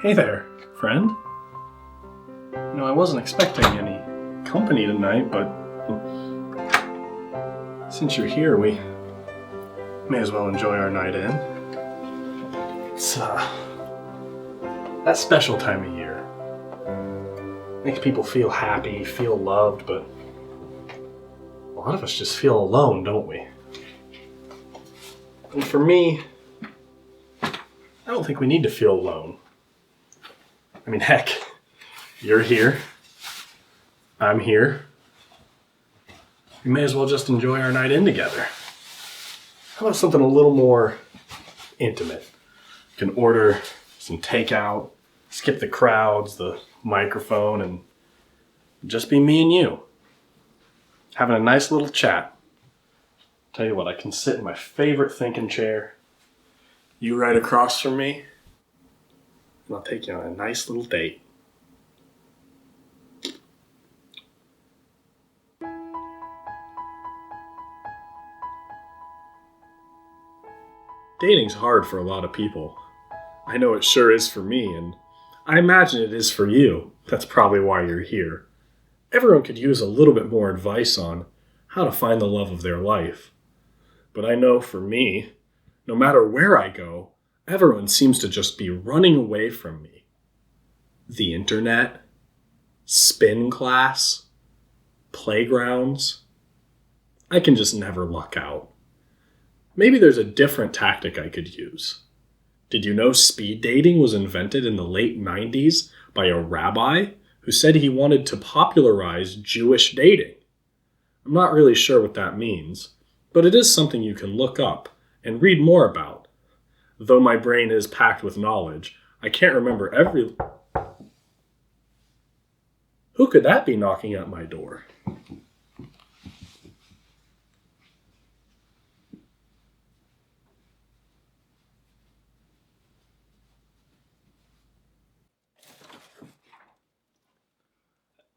Hey there, friend. I wasn't expecting any company tonight, but since you're here, we may as well enjoy our night in. It's that special time of year. Makes people feel happy, feel loved, but a lot of us just feel alone, don't we? And for me, I don't think we need to feel alone. I mean, heck, you're here. I'm here. We may as well just enjoy our night in together. How about something a little more intimate? You can order some takeout, skip the crowds, the microphone, and just be me and you. Having a nice little chat. Tell you what, I can sit in my favorite thinking chair. You right across from me. And I'll take you on a nice little date. Dating's hard for a lot of people. I know it sure is for me, and I imagine it is for you. That's probably why you're here. Everyone could use a little bit more advice on how to find the love of their life. But I know for me, no matter where I go, everyone seems to just be running away from me. The internet, spin class, playgrounds. I can just never luck out. Maybe there's a different tactic I could use. Did you know speed dating was invented in the late 90s by a rabbi who said he wanted to popularize Jewish dating? I'm not really sure what that means, but it is something you can look up and read more about. Though my brain is packed with knowledge, I can't remember every... Who could that be knocking at my door?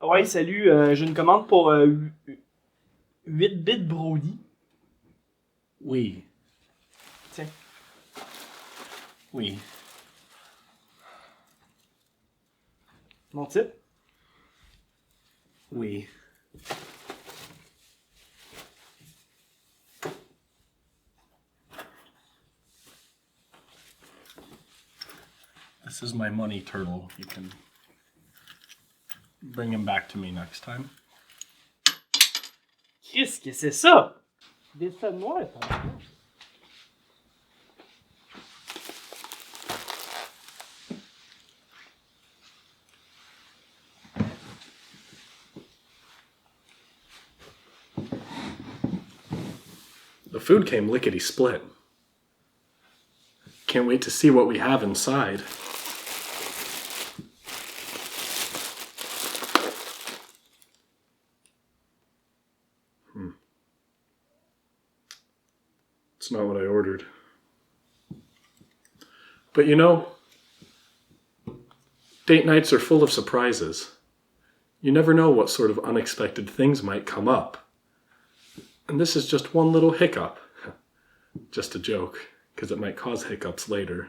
Ouais, salut, j'ai une commande pour 8 Bit Brody. Oui. Tiens. Oui. Mon type? Oui. This is my money turtle. You can bring him back to me next time. Qu'est-ce que c'est ça? Des stades noirs, ça. The food came lickety-split. Can't wait to see what we have inside. It's not what I ordered. But date nights are full of surprises. You never know what sort of unexpected things might come up. And this is just one little hiccup. Just a joke, because it might cause hiccups later.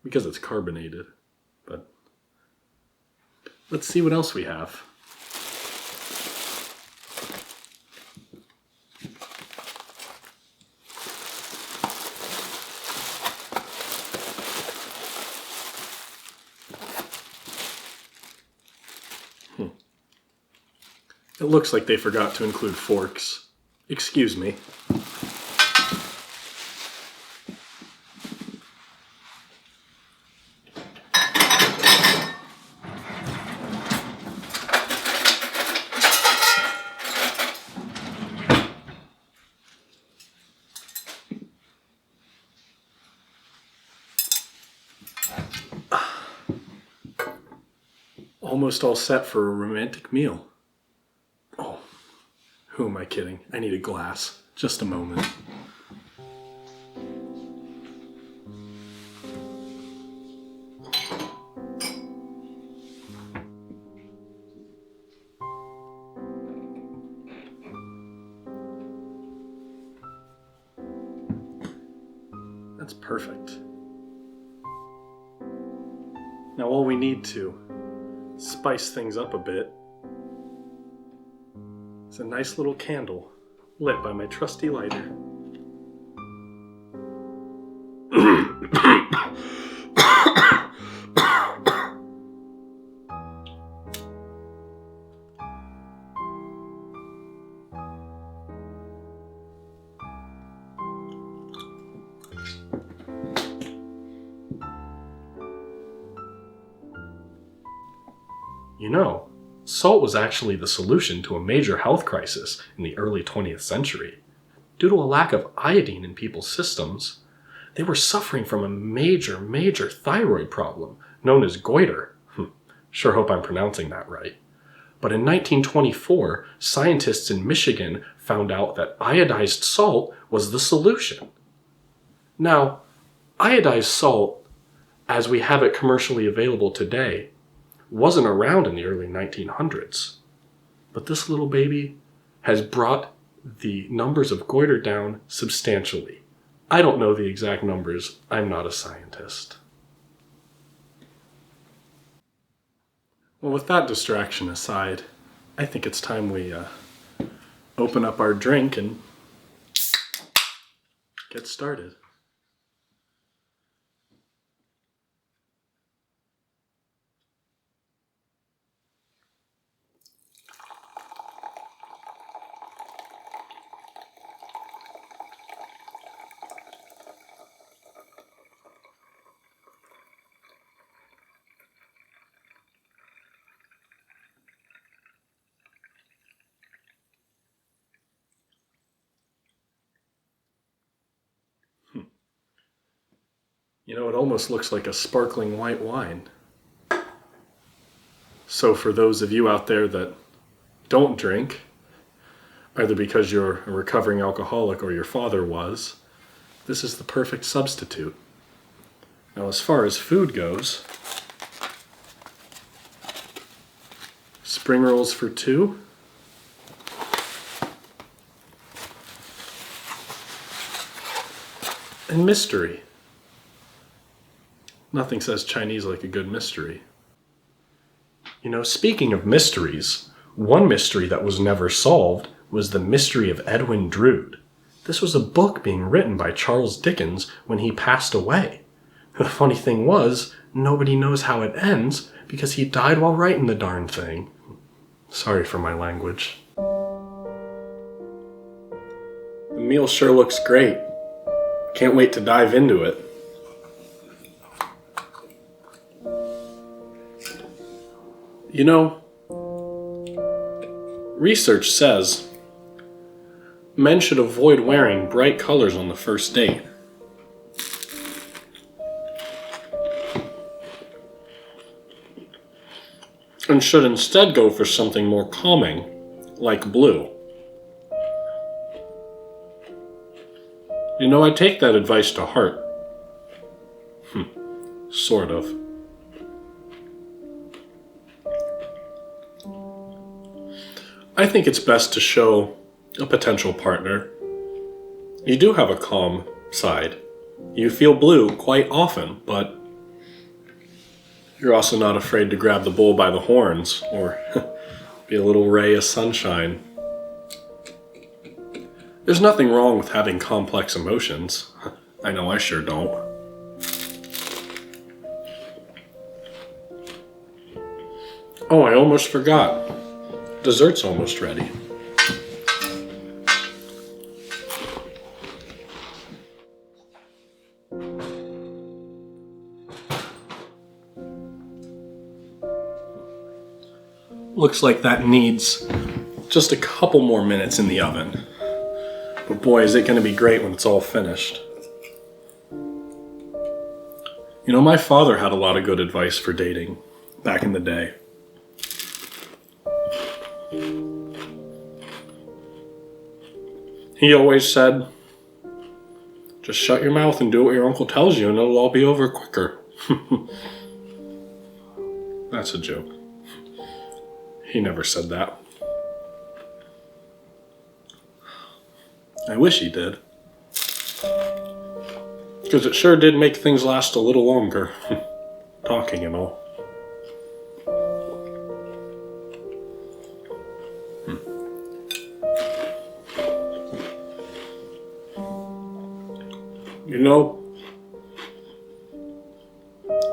Because it's carbonated. But let's see what else we have. It looks like they forgot to include forks. Excuse me. Almost all set for a romantic meal. Oh, who am I kidding? I need a glass. Just a moment. That's perfect. Now all we need to spice things up a bit is a nice little candle lit by my trusty lighter. You know, salt was actually the solution to a major health crisis in the early 20th century. Due to a lack of iodine in people's systems, they were suffering from a major thyroid problem known as goiter. Sure hope I'm pronouncing that right. But in 1924, scientists in Michigan found out that iodized salt was the solution. Now, iodized salt, as we have it commercially available today, wasn't around in the early 1900s. But this little baby has brought the numbers of goiter down substantially. I don't know the exact numbers. I'm not a scientist. Well, with that distraction aside, I think it's time we open up our drink and get started. You know, it almost looks like a sparkling white wine. So for those of you out there that don't drink, either because you're a recovering alcoholic or your father was, this is the perfect substitute. Now, as far as food goes, spring rolls for 2. And mystery. Nothing says Chinese like a good mystery. You know, speaking of mysteries, one mystery that was never solved was the mystery of Edwin Drood. This was a book being written by Charles Dickens when he passed away. The funny thing was, nobody knows how it ends because he died while writing the darn thing. Sorry for my language. The meal sure looks great. Can't wait to dive into it. You know, research says men should avoid wearing bright colors on the first date. And should instead go for something more calming, like blue. You know, I take that advice to heart. Sort of. I think it's best to show a potential partner you do have a calm side. You feel blue quite often, but you're also not afraid to grab the bull by the horns or be a little ray of sunshine. There's nothing wrong with having complex emotions. I know I sure don't. Oh, I almost forgot. Dessert's almost ready. Looks like that needs just a couple more minutes in the oven. But boy, is it going to be great when it's all finished. You know, my father had a lot of good advice for dating back in the day. He always said, just shut your mouth and do what your uncle tells you and it'll all be over quicker. That's a joke. He never said that. I wish he did. Because it sure did make things last a little longer. Talking and all.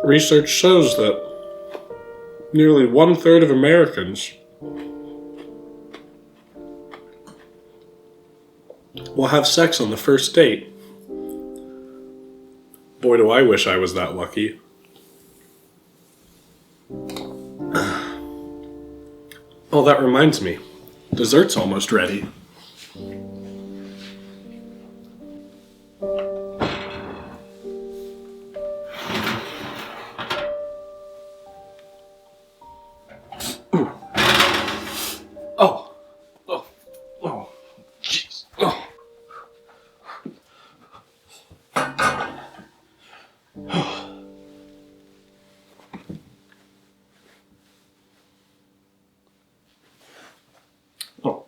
research shows that nearly 1/3 of Americans will have sex on the first date. Boy, do I wish I was that lucky. Oh, that reminds me. Dessert's almost ready. Oh, jeez. Oh. Oh.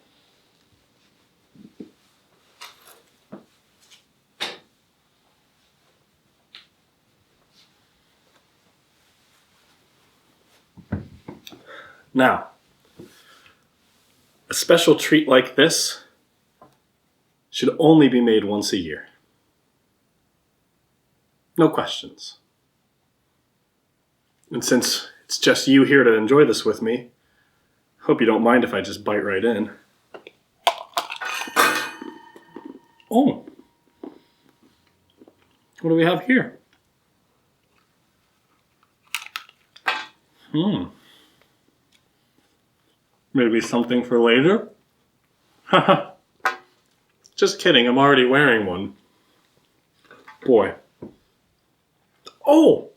Now, a special treat like this should only be made once a year. No questions. And since it's just you here to enjoy this with me, hope you don't mind if I just bite right in. Oh. What do we have here? Maybe something for later? Haha. Just kidding, I'm already wearing one. Boy. Oh!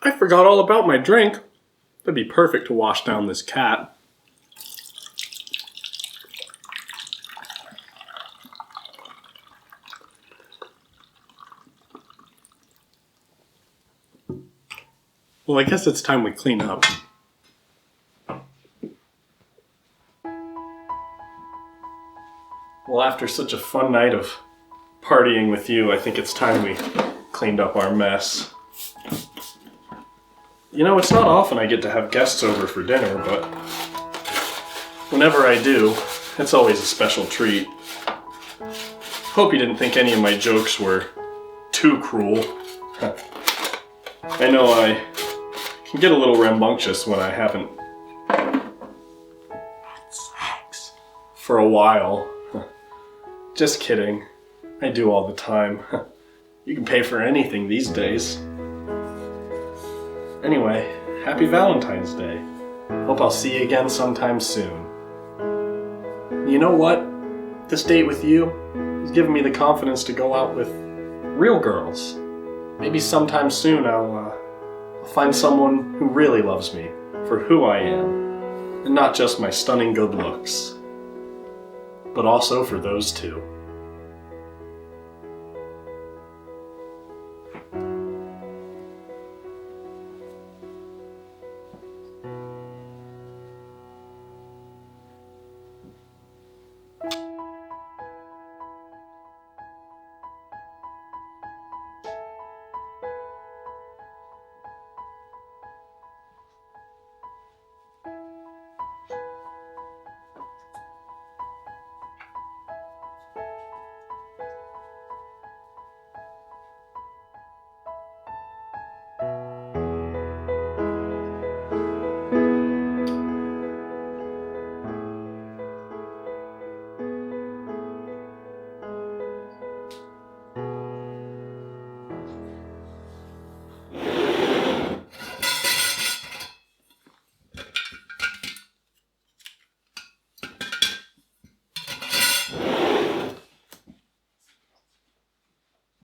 I forgot all about my drink. That'd be perfect to wash down this cat. Well, I guess it's time we clean up. Well, after such a fun night of partying with you, I think it's time we cleaned up our mess. It's not often I get to have guests over for dinner, but whenever I do, it's always a special treat. Hope you didn't think any of my jokes were too cruel. I know I can get a little rambunctious when I haven't had sex for a while. Just kidding. I do all the time. You can pay for anything these days. Anyway, happy Valentine's Day. Hope I'll see you again sometime soon. You know what? This date with you has given me the confidence to go out with real girls. Maybe sometime soon I'll find someone who really loves me for who I am, and not just my stunning good looks, but also for those two.